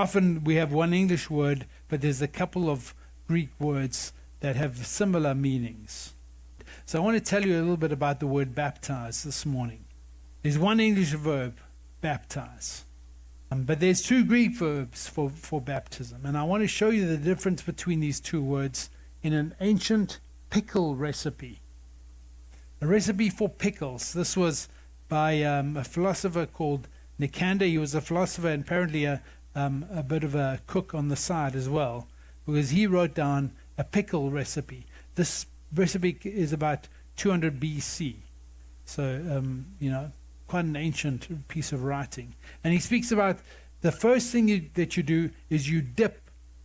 Often we have one English word, but there's a couple of Greek words that have similar meanings. So I want to tell you a little bit about the word baptize this morning. There's one English verb, baptize. But there's two Greek verbs for baptism. And I want to show you the difference between these two words in an ancient pickle recipe. A recipe for pickles. This was by a philosopher called Nicander. He was a philosopher and apparently a bit of a cook on the side as well, because he wrote down a pickle recipe. This recipe is about 200 BC. So, quite an ancient piece of writing. And he speaks about the first thing that you do is you dip,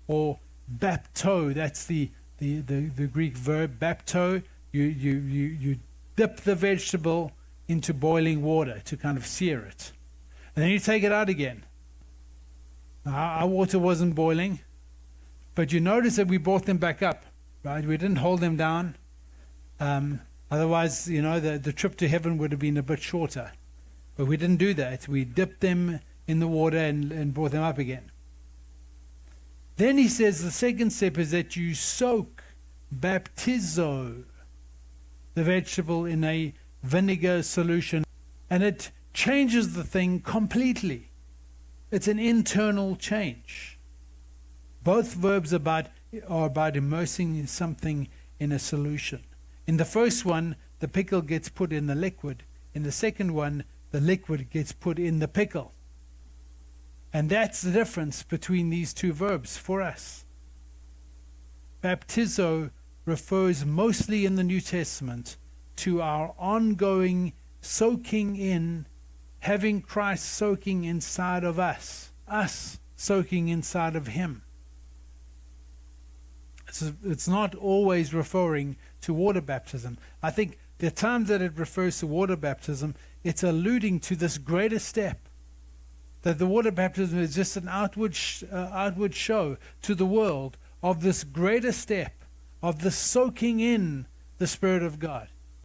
or bapto. That's the Greek verb, bapto. You dip the vegetable into boiling water to kind of sear it. And then you take it out again. Our water wasn't boiling, but you notice that we brought them back up, right? We didn't hold them down. Otherwise, the trip to heaven would have been a bit shorter. But we didn't do that. We dipped them in the water and brought them up again. Then he says the second step is that you soak, baptizo, the vegetable in a vinegar solution, and it changes the thing completely. It's an internal change. Both verbs are about immersing something in a solution. In the first one, the pickle gets put in the liquid. In the second one, the liquid gets put in the pickle. And that's the difference between these two verbs for us. Baptizo refers mostly in the New Testament to our ongoing soaking in, having Christ soaking inside of us soaking inside of him. It's not always referring to water baptism. I think the times that it refers to water baptism, it's alluding to this greater step, that the water baptism is just an outward show to the world of this greater step of the soaking in the Spirit of God.